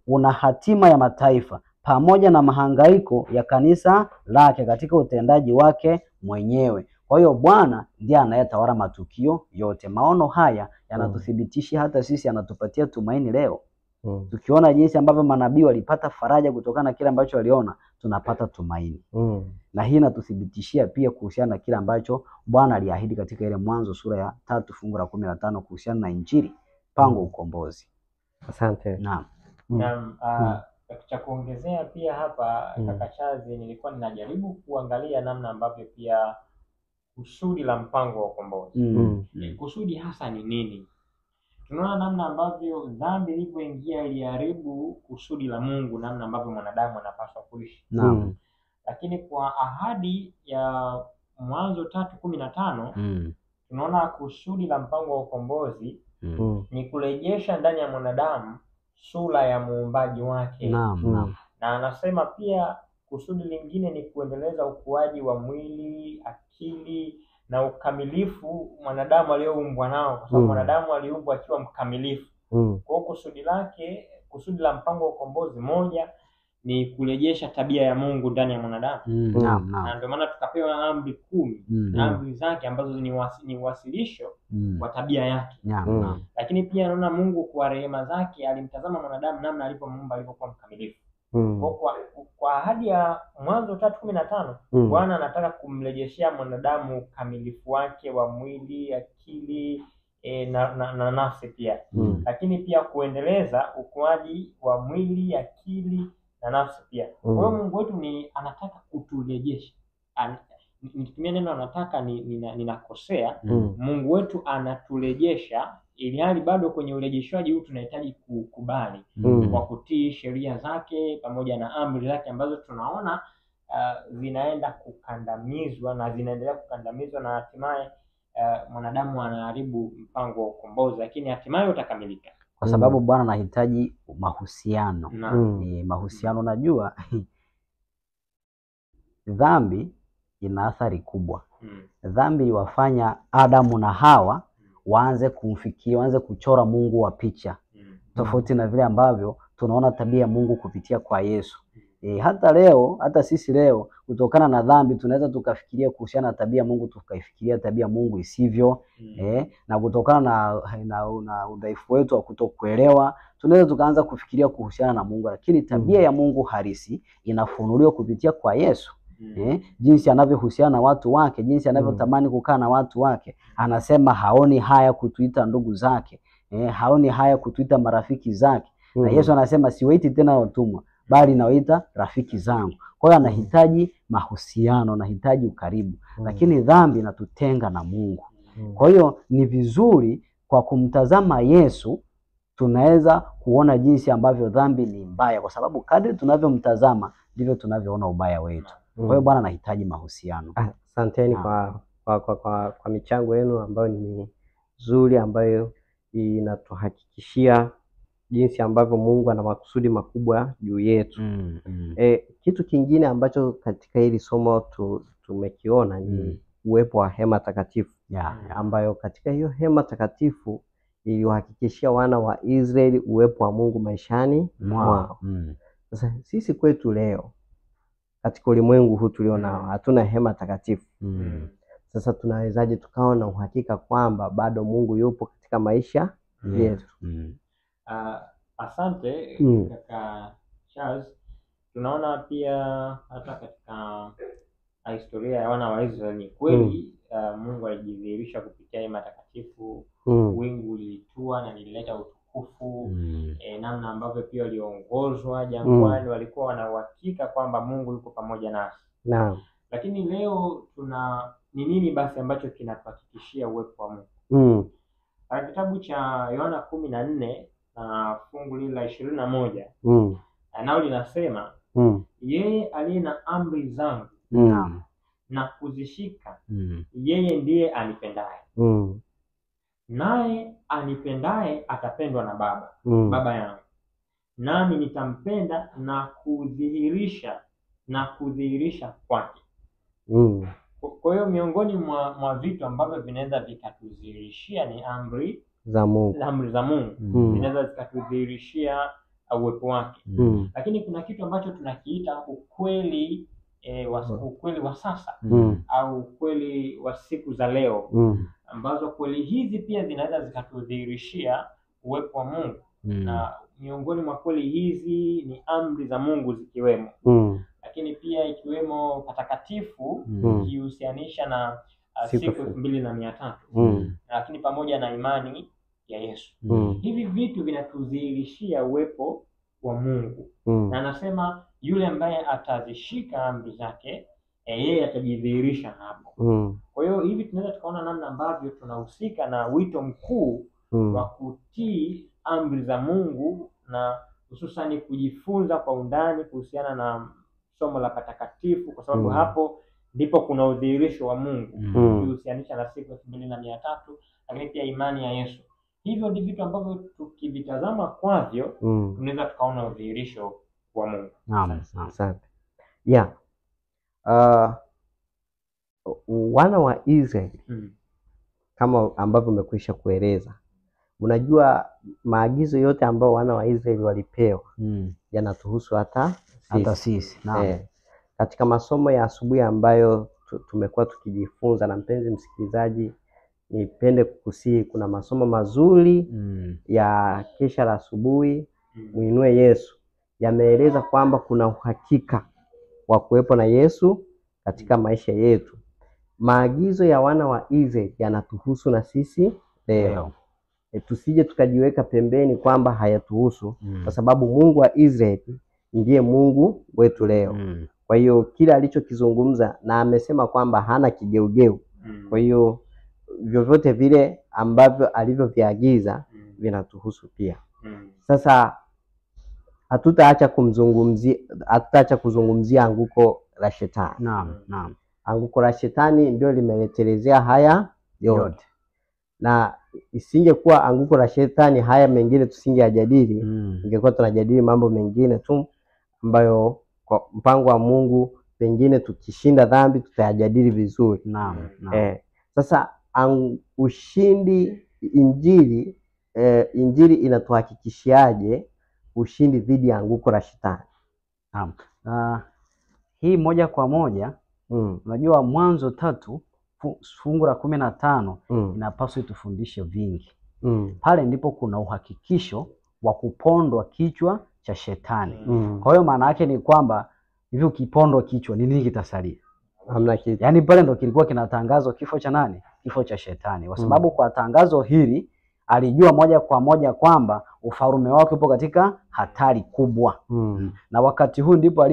Una hatima ya mataifa pamoja na mahangaiko ya kanisa lake katika utendaji wake mwenyewe. Kwa hiyo Bwana ndiye anayetawala matukio yote. Maono haya yanatuthibitishia hata sisi, yanatupatia tumaini leo. Tukiona jinsi ambavyo manabii walipata faraja kutokana na kile ambacho waliona, tunapata tumaini. Na hii inatuthibitishia pia kuhusiana na kile ambacho Bwana aliahidi katika ile Mwanzo sura ya 3 fungu la 15 kuhusiana na Injili, mpango ukombozi. Asante. Naam. Cha kuongezea pia hapa kaka Chazi, nilikuwa ninajaribu kuangalia namna ambavyo pia kusudi la mpango wa ukombozi. Kusudi hasa ni nini? Tunaona namna ambavyo dhambi ilipoingia iliharibu kusudi la Mungu, namna ambavyo mwanadamu anapaswa kuishi. Naam. Lakini kwa ahadi ya Mwanzo 3:15 tunaona kusudi la mpango wa ukombozi ni kurejesha ndani ya mwanadamu sura ya muumbaji wake. Naam. Na anasema pia kusudi lingine ni kuendeleza ukuaji wa mwili, akili na ukamilifu mwanadamu aliyoumbwa nao, kwa sababu mwanadamu aliumbwa akiwa mkamilifu. Kwa hiyo kusudi la mpango wa ukombozi moja ni kurejesha tabia ya Mungu ndani ya mwanadamu. Na ndio maana tukapewa amri 10, amri zake ambazo ni wasilisho wa tabia yake. Lakini pia naona Mungu kwa rehema zake alimtazama mwanadamu namna alivyomuumba, alivyokuwa mkamilifu. Kwa ahadi ya Mwanzo 3:15 Bwana anataka kumrejeshea mwanadamu ukamilifu wake wa mwili, akili na nafsi pia. Lakini pia kuendeleza ukuaji wa mwili, akili na nafsi pia. Kwa hiyo Mungu wetu anataka kuturejesha. Nitumie neno anataka, ninakosea. Mungu wetu anaturejesha, ili hali bado kwenye urejeshwaji huu tunahitaji kukubali kwa kutii sheria zake pamoja na amri zake ambazo tunaona zinaenda kukandamizwa na zinaendelea kukandamizwa, na hatimaye mwanadamu anaharibu mpango wa ukombozi, lakini hatimaye utakamilika. Kwa sababu Bwana anahitaji mahusiano. Mahusiano, unajua dhambi ina athari kubwa. Dhambi iwafanya Adamu na Hawa waanze kumfikiria, waanze kuchora Mungu wa picha. Tofauti na vile ambavyo tunaona tabia ya Mungu kupitia kwa Yesu. Hata sisi leo kutokana na dhambi tunaweza tukafikiria kuhusiana na tabia ya Mungu, tukaifikiria tabia ya Mungu isivyo. Na kutokana na udhaifu wetu wa kutokuelewa tunaweza tukaanza kufikiria kuhusiana na Mungu, lakini tabia ya Mungu halisi inafunuliwa kupitia kwa Yesu. Jinsi anavyohusiana na watu wake, jinsi anavyotamani kukaa na watu wake. Anasema haoni haya kutuita ndugu zake, haoni haya kutuita marafiki zake. Na Yesu anasema siwaiti tena watumwa, bali nawaita rafiki zangu. Kwa hiyo anahitaji mahusiano, anahitaji ukaribu. Lakini dhambi inatutenga na Mungu. Kwa hiyo ni vizuri kwa kumtazama Yesu tunaweza kuona jinsi ambavyo dhambi ni mbaya, kwa sababu kadri tunavyomtazama ndivyo tunavyoona ubaya wetu. Kwa hiyo Bwana anahitaji mahusiano. Asanteni kwa michango yenu ambayo ni nzuri, ambayo inatuhakikishia jinsi ambavyo Mungu ana makusudi makubwa juu yetu. Kitu kingine ambacho katika hili somo tumekiona ni uwepo wa hema takatifu, ambayo katika hiyo hema takatifu iliwahakikishia wana wa Israeli uwepo wa Mungu maishani mwao. Sasa sisi kwetu leo katika ulimwengu huu tulionao hatuna hema takatifu. Sasa tunawezaje tukawa na uhakika kwamba bado Mungu yupo katika maisha yetu? Asante kaka Charles. Tunaona pia hata katika historia ya wana wa Israeli kweli Mungu alijidhihirisha kupitia hema takatifu. Wingu lilitua na lilileta utukufu utukufu, namna ambavyo pia waliongozwa jangwani, walikuwa wana uhakika kwamba Mungu yuko pamoja nasi. Naam. Lakini leo ni nini basi ambacho kinatuhakikishia uwepo wa Mungu? Kitabu cha Yohana 14 na fungu la 21 nao linasema yeye aliye na amri zangu na kuzishika, yeye ndiye anipendaye. Naye anipendaye atapendwa na Baba yangu, nami nitampenda na kudhihirisha kwake. Kwa hiyo miongoni mwa vitu ambavyo vinaweza vikatudhihirishia ni amri za Mungu. Zinaweza zikatudhihirishia uwepo wake. Lakini kuna kitu ambacho tunakiita ukweli wa sasa au ukweli wa siku za leo, ambazo kweli hizi pia zinaweza zikatudhihirishia uwepo wa Mungu. Na miongoni mwa kweli hizi ni amri za Mungu zikiwemo, lakini pia ikiwemo patakatifu kihusianisha na siku 2300, lakini pamoja na imani ya Yesu. Hivi vitu vinatudhihirishia uwepo wa Mungu. Na anasema yule ambaye atazishika amri zake, yeye atajidhihirisha hapo. Kwa hiyo hivi tunaweza tukaona namna ambavyo tunahusika na wito mkuu wa kutii amri za Mungu, na hususani kujifunza kwa undani kuhusiana na somo la patakatifu, kwa sababu hapo ndipo kuna udhihirisho wa Mungu kuhusianisha na siku 2300, lakini pia imani ya Yesu. Hivyo ni vitu ambavyo tukivitazama kwavyo tunaweza tukaona udhihirisho wa Mungu. Naam, asante. Wana wa Israeli kama ambavyo umekwisha kueleza, unajua maagizo yote ambayo wana wa Israeli walipewa yanatuhusu hata sisi. Naam. Katika masomo ya asubuhi ambayo tumekuwa tukijifunza, na mpenzi msikilizaji, nipende kukusihi, kuna masomo mazuri ya kesha la asubuhi, Muinue Yesu, yameeleza kwamba kuna uhakika wa kuwepo na Yesu katika maisha yetu. Maagizo ya wana wa Israeli yanatuhusu na sisi leo. Tusije tukajiweka pembeni kwamba hayatuhusu, kwa sababu Mungu wa Israeli ndiye Mungu wetu leo. Kwa hiyo kila alichokizungumza, na amesema kwamba hana kigeugeu. Kwa hiyo vyovyote vile ambavyo alivyoviagiza vinatuhusu pia. Sasa hatutaacha kuzungumzia anguko la shetani. Naam. Anguko la shetani ndio limeletelezea haya yote. Na isingekuwa anguko la shetani, haya mengine tusingeyajadili. Ingekuwa tunajadili mambo mengine tu ambayo kwa mpango wa Mungu pengine tukishinda dhambi tutayajadili vizuri. Naam. Sasa ushindi, injili inatuhakikishiaje ushindi dhidi ya anguko la shetani? Naam. Hii moja kwa moja, unajua Mwanzo 3 fungu la 15 inapaswa itufundishe vingi. Pale ndipo kuna uhakikisho wa kupondwa kichwa cha shetani. Kwa hiyo maana yake ni kwamba hivi ukipondwa kichwa nini kitasalia? Hamna kitu. Yaani pale ndo kilikuwa kinatangazwa kifo cha nani? Kifo cha shetani. Kwa sababu kwa tangazo hili alijua moja kwa moja kwamba ufalme wake upo katika hatari kubwa. Na wakati huu ndipo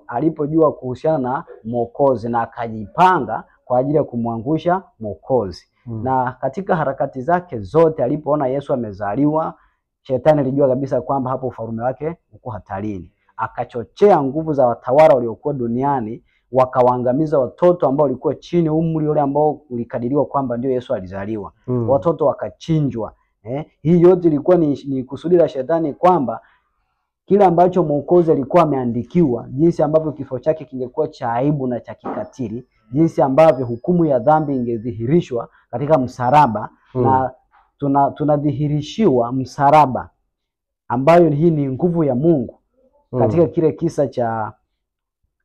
alipojua kuhusiana na Mwokozi, na akajipanga kwa ajili ya kumwangusha Mwokozi. Na katika harakati zake zote alipoona Yesu amezaliwa, shetani alijua kabisa kwamba hapo ufalme wake uko hatarini. Akachochea nguvu za watawala waliokuwa duniani, wakawaangamiza watoto ambao walikuwa chini umri ule ambao ulikadiriwa kwamba ndio Yesu alizaliwa. Watoto wakachinjwa. Hii yote ilikuwa ni kusudi la shetani, kwamba kila ambacho Mwokozi alikuwa ameandikiwa, jinsi ambavyo kifo chake kingekuwa cha aibu na cha kikatili, jinsi ambavyo hukumu ya dhambi ingedhihirishwa katika msalaba. Na tunadhihirishiwa msalaba, ambayo hii ni nguvu ya Mungu. Katika kile kisa cha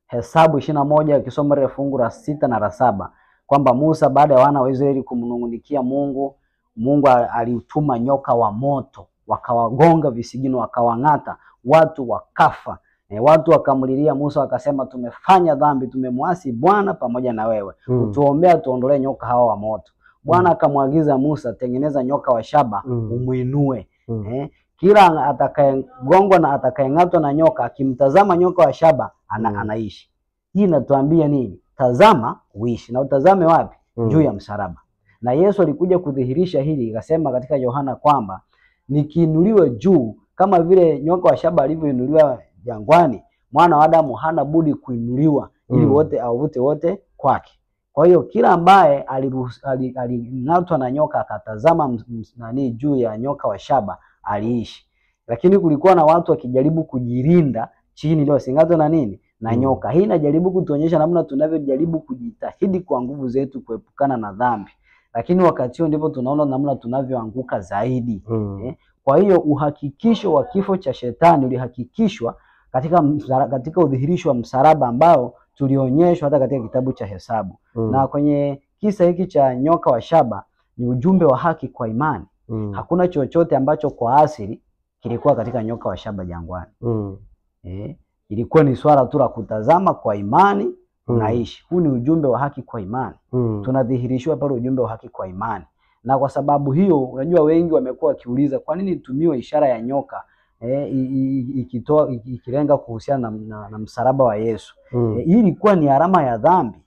Hesabu 21 ukisoma ile fungu la 6 na la 7, kwamba Musa baada ya wana wa Israeli kumnungunikia Mungu aliutuma nyoka wa moto, wakawagonga visigino, wakawang'ata, watu wakafa. Watu wakamlilia Musa wakasema, tumefanya dhambi, tumemwasi Bwana pamoja na wewe. Utuombea tuondolee nyoka hawa wa moto. Bwana akamwagiza Musa, tengeneza nyoka wa shaba, umuinue. Kila atakayegongwa na atakayeng'atwa na nyoka akimtazama nyoka wa shaba anaishi. Hii inatuambia nini? Tazama uishi. Na utazame wapi? Juu ya msalaba. Na Yesu alikuja kudhihirisha hili, akasema katika Yohana kwamba nikiinuliwa juu kama vile nyoka wa shaba alivyoinuliwa jangwani, mwana wa Adamu hana budi kuinuliwa ili wote awavute wote kwake. Kwa hiyo kila ambaye aling'atwa na nyoka akatazama juu ya nyoka wa shaba aliishi. Lakini kulikuwa na watu wakijaribu kujilinda chini leo sing'atwe na nini? Na nyoka. Hii inajaribu kutuonyesha namna tunavyojaribu kujitahidi kwa nguvu zetu kuepukana na dhambi. Lakini wakati huo ndipo tunaona namna tunavyoanguka zaidi. Kwa hiyo uhakikisho wa kifo cha shetani ulihakikishwa katika udhihirisho wa msalaba ambao tulionyeshwa hata katika kitabu cha Hesabu. Na kwenye kisa hiki cha nyoka wa shaba ni ujumbe wa haki kwa imani. Hakuna chochote ambacho kwa asili kilikuwa katika nyoka wa shaba jangwani. Ilikuwa ni swala tu la kutazama kwa imani unaishi. Huu ni ujumbe wa haki kwa imani. Tunadhihirishwa pale ujumbe wa haki kwa imani. Na kwa sababu hiyo unajua wengi wamekuwa wakiuliza kwa nini tumiwe ishara ya nyoka ikilenga kuhusiana na msalaba wa Yesu. Hii ilikuwa ni alama ya dhambi.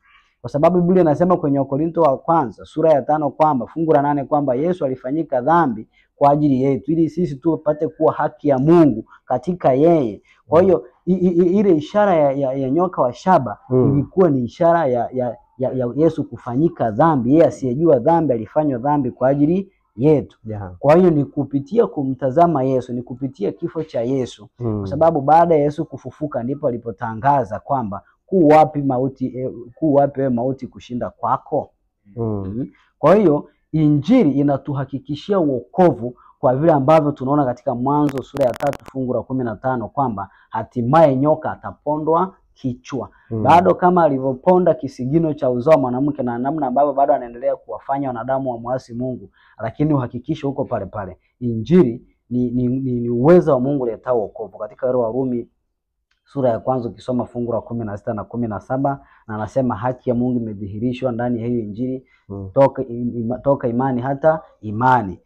Kwa sababu Biblia inasema kwenye Wakorintho wa kwanza sura ya 5 kwamba fungu la 8 kwamba Yesu alifanyika dhambi kwa ajili yetu ili sisi tupate kuwa haki ya Mungu katika yeye. Kwa hiyo ile ishara ya nyoka wa shaba ilikuwa ni ishara ya Yesu kufanyika dhambi. Yeye asiyejua dhambi alifanywa dhambi kwa ajili yetu. Kwa hiyo ni kupitia kumtazama Yesu, ni kupitia kifo cha Yesu. Kwa sababu baada ya Yesu kufufuka ndipo alipotangaza kwamba kuu wapi wewe mauti kushinda kwako? Kwa hiyo Injili inatuhakikishia wokovu kwa vile ambavyo tunaona katika Mwanzo sura ya 3 fungu la 15 kwamba hatimaye nyoka atapondwa kichwa. Bado kama alivyoponda kisigino cha uzao mwanamke na namna ambavyo bado anaendelea kuwafanya wanadamu wa muasi Mungu, lakini uhakikisho huko pale pale. Injili ni uwezo wa Mungu letao wokovu. Katika Warumi sura ya kwanza ukisoma fungu la 16 na 17 na anasema haki ya Mungu imedhihirishwa ndani ya hiyo Injili toka imani hata imani.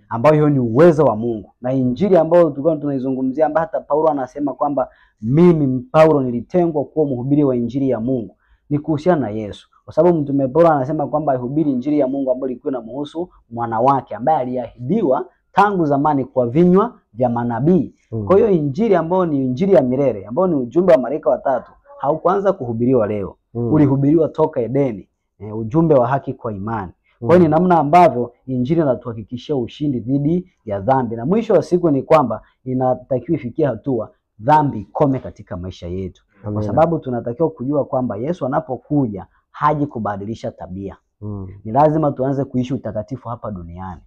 Ambayo hiyo ni uwezo wa Mungu. Na Injili ambayo tulikuwa tunaizungumzia ambayo hata Paulo anasema kwamba mimi Paulo nilitengwa kuwa mhubiri wa Injili ya Mungu ni kuhusiana na Yesu. Kwa sababu mtume Paulo anasema kwamba ahubiri Injili ya Mungu ambayo ilikuwa inamhusu mwana wake ambaye aliahidiwa tangu zamani kwa vinywa vya manabii. Kwa hiyo Injili ambayo ni Injili ya milele ambayo ni ujumbe wa malaika watatu haukuanza kuhubiriwa leo. Ulihubiriwa toka Edeni. Ujumbe wa haki kwa imani. Kwa hiyo ni namna ambavyo Injili inatuhakikishia ushindi dhidi ya dhambi. Na mwisho wa siku ni kwamba inatakiwa ifikie hatua dhambi ikome katika maisha yetu. Kwa sababu tunatakiwa kujua kwamba Yesu anapokuja haji kubadilisha tabia. Ni lazima tuanze kuishi utakatifu hapa duniani.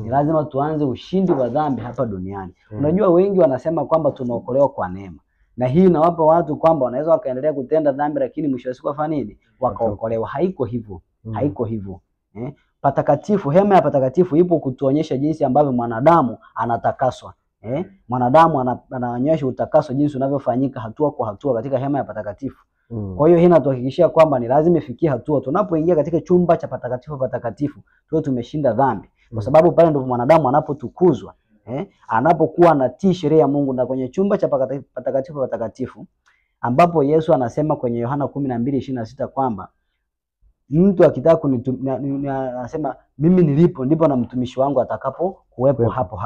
Ni lazima tuanze ushindi wa dhambi hapa duniani. Unajua wengi wanasema kwamba tunaokolewa kwa neema. Na hii inawapa watu kwamba wanaweza wakaendelea kutenda dhambi lakini mwisho wa siku wafanye nini? Wakaokolewa. Haiko hivyo. Haiko hivyo. Patakatifu, hema ya patakatifu ipo kutuonyesha jinsi ambavyo mwanadamu anatakaswa. Mwanadamu anaonyesha utakaso jinsi unavyofanyika hatua kwa hatua katika hema ya patakatifu. Kwa hiyo hii inatuhakikishia kwamba ni lazima ifikie hatua tunapoingia katika chumba cha patakatifu tuwe tumeshinda dhambi. Kwa sababu pale ndipo mwanadamu anapotukuzwa, anapokuwa anatii sheria ya Mungu. Na kwenye chumba cha patakatifu ambapo Yesu anasema kwenye Yohana 12:26 kwamba mtu akitaka anasema mimi nilipo ndipo na mtumishi wangu atakapo kuwepo hapo.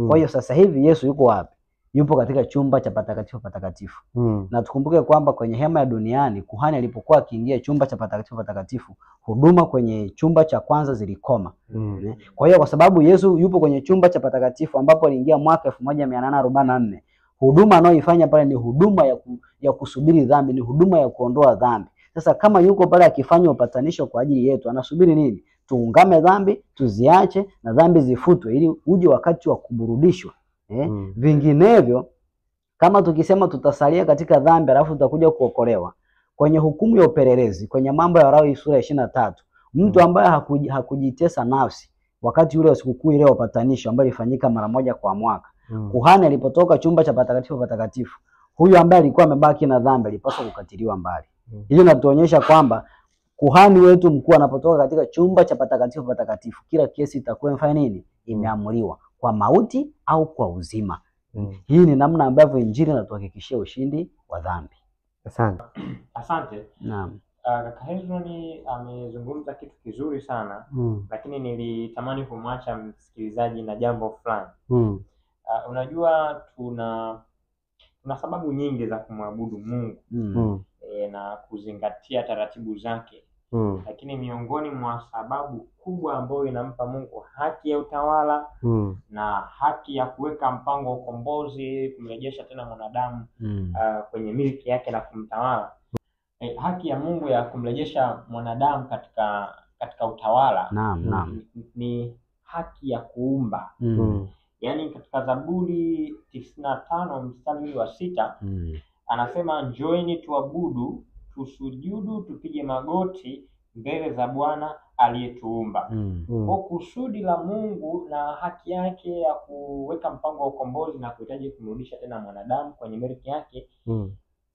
Kwa hiyo sasa hivi Yesu yuko wapi? Yupo katika chumba cha patakatifu. Na tukumbuke kwamba kwenye hema ya duniani kuhani alipokuwa akiingia chumba cha patakatifu, huduma kwenye chumba cha kwanza zilikoma. Kwa hiyo kwa sababu Yesu yupo kwenye chumba cha patakatifu ambapo aliingia mwaka 1844, huduma anayoifanya pale ni huduma ya kusubiri dhambi, ni huduma ya kuondoa dhambi. Sasa kama yuko pale akifanya upatanisho kwa ajili yetu, anasubiri nini? Tuungame dhambi, tuziache na dhambi zifutwe ili uje wakati wa kuburudishwa. Vinginevyo kama tukisema tutasalia katika dhambi alafu tutakuja kuokolewa, kwenye hukumu ya upelelezi kwenye Mambo ya Walawi sura ya 23, mtu ambaye hakujitesa nafsi wakati ule wa sikukuu ile ya upatanisho ambayo ilifanyika mara moja kwa mwaka, kuhani alipotoka chumba cha patakatifu, huyu ambaye alikuwa amebaki na dhambi alipaswa kukatiliwa mbali. Hiyo inatuonyesha kwamba kuhani wetu mkuu anapotoka katika chumba cha patakatifu, kila kesi itakuwa imefanya nini? Imeamuliwa. kwa mauti au kwa uzima. Hii ni namna ambavyo Injili inatuhakikishia ushindi wa dhambi. Asante. Naam. Kaka Hezron amezungumza kitu kizuri sana, lakini nilitamani kumwacha msikilizaji na jambo fulani. Unajua tuna sababu nyingi za kumwabudu Mungu na kuzingatia taratibu zake. Lakini miongoni mwa sababu kubwa ambayo inampa Mungu haki ya utawala na haki ya kuweka mpango wa ukombozi, kumrejesha tena mwanadamu kwenye miliki yake na kumtawala. Haki ya Mungu ya kumrejesha mwanadamu katika utawala. Naam. Ni haki ya kuumba. Yaani katika Zaburi 95 mstari wa 6 anasema, njoeni tuabudu, tusujudu, tupige magoti mbele za Bwana aliyetuumba. Kwa kusudi la Mungu na haki yake ya kuweka mpango wa ukombozi na kuhitaji kumrudisha tena mwanadamu kwenye miliki yake,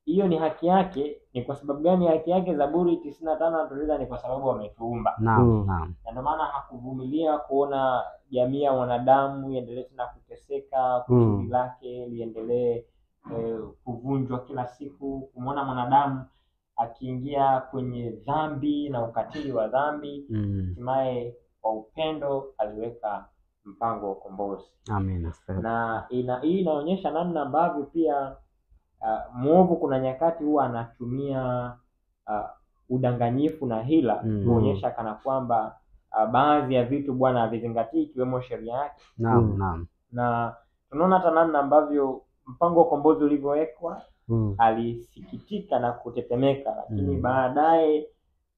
hiyo ni haki yake. Ni kwa sababu gani haki yake? Zaburi 95 anatueleza ni kwa sababu ametuumba. Naam. Na ndio maana hakuvumilia kuona jamii ya wanadamu iendelee tena kuteseka, kusudi lake liendelee kuvunjwa kila siku, kumwona mwanadamu akiingia kwenye dhambi na ukatili wa dhambi. Hatimaye kwa upendo aliweka mpango wa ukombozi. Amen. Na hii inaonyesha namna ambavyo pia mwovu kuna nyakati huwa anatumia udanganyifu na hila kuonyesha kana kwamba baadhi ya vitu Bwana havizingatii, ikiwemo sheria yake. Naam. Na tunaona hata namna ambavyo mpango wa ukombozi ulivyowekwa, alisikitika na kutetemeka, lakini baadaye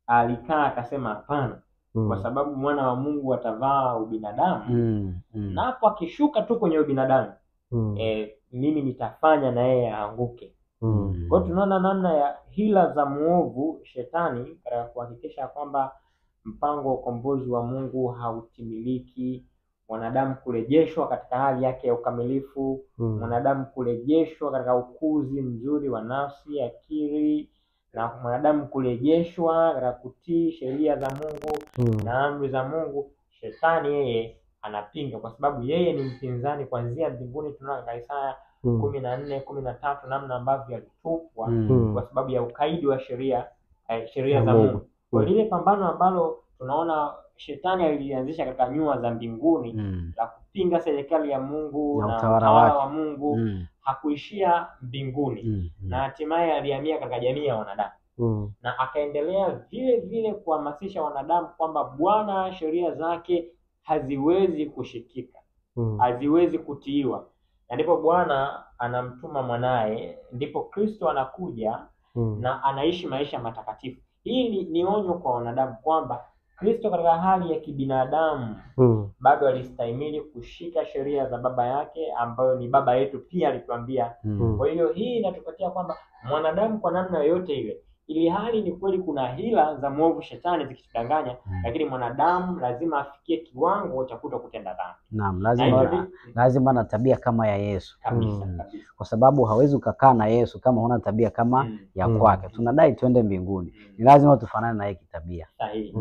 alikaa akasema hapana, kwa sababu mwana wa Mungu atavaa ubinadamu. Na hapo akishuka tu kwenye ubinadamu, mimi nitafanya na yeye aanguke. Kwa hiyo tunaona namna ya hila za muovu shetani katika kuhakikisha kwamba mpango wa ukombozi wa Mungu hautimiliki, mwanadamu kurejeshwa katika hali yake ya ukamilifu, mwanadamu kurejeshwa katika ukuzi mzuri wa nafsi, akili, na mwanadamu kurejeshwa katika kutii sheria za Mungu na amri za Mungu. Shetani yeye anapinga, kwa sababu yeye ni mpinzani kuanzia mbinguni. Tunaona katika Isaya 14:13 namna ambavyo alitupwa kwa sababu ya ukaidi wa sheria za Mungu. Kwa lile pambano ambalo tunaona shetani alianzisha katika nyua za mbinguni la kupinga serikali ya Mungu na utawala wa Mungu, hakuishia mbinguni, na hatimaye alihamia katika jamii ya wanadamu. Na akaendelea vile vile kuhamasisha wanadamu kwamba Bwana sheria zake haziwezi kushikika, haziwezi kutiiwa. Na ndipo Bwana anamtuma mwanae, ndipo Kristo anakuja na anaishi maisha matakatifu. Hii ni onyo kwa wanadamu kwamba Kristo katika hali ya kibinadamu bado alistahimili kushika sheria za baba yake, ambayo ni baba yetu pia alituambia. Kwa hiyo hii inatupatia kwamba mwanadamu kwa namna yoyote ile, ili hali ni kweli kuna hila za mwovu shetani zikitudanganya, lakini mwanadamu lazima afikie kiwango cha kutokutenda dhambi. Naam, lazima na tabia kama ya Yesu. Kabisa. Kwa sababu hawezi ukakaa na Yesu kama huna tabia kama ya kwake. Tunadai twende mbinguni, ni lazima tufanane na yeye kitabia. Sahihi.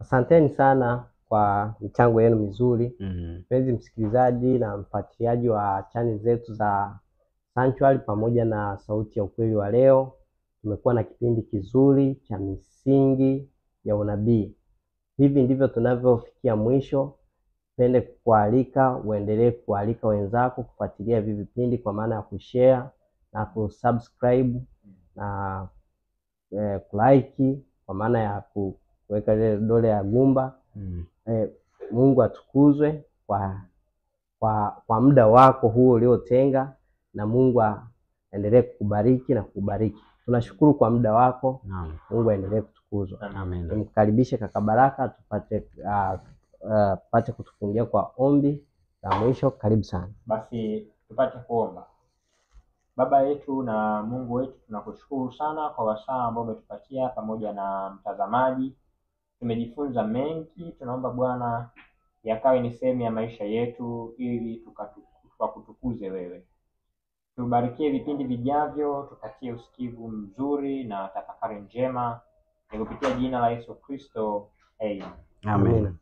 Asanteni sana kwa michango yenu mizuri. Mpenzi msikilizaji na mfuatiliaji wa channel zetu za Sanctuary pamoja na Sauti ya Ukweli wa leo, tumekuwa na kipindi kizuri cha misingi ya unabii. Hivi ndivyo tunavyofikia mwisho. Pende kualika, uendelee kualika wenzako kufuatilia hivi vipindi, kwa maana ya kushare na kusubscribe na kulike, kwa maana ya kuweka ile dole ya gumba. Mungu atukuzwe kwa muda wako huo uliotenga, na Mungu aendelee kukubariki na kukubariki. Tunashukuru kwa muda wako. Mungu aendelee kutukuzwa. Amen. Nimkaribishe kaka Baraka tupate kutufungia kwa ombi la mwisho. Karibu sana. Basi tupate kuomba. Baba yetu na Mungu wetu, tunakushukuru sana kwa wasaa ambao umetupatia pamoja na mtazamaji. Tumejifunza mengi, tunaomba Bwana yakawe ni sehemu ya maisha yetu, ili tukakutukuze wewe. Tubarikie vipindi vijavyo, tupatie usikivu mzuri na tafakari njema, ni kupitia jina la Yesu Kristo. Amen. Amen.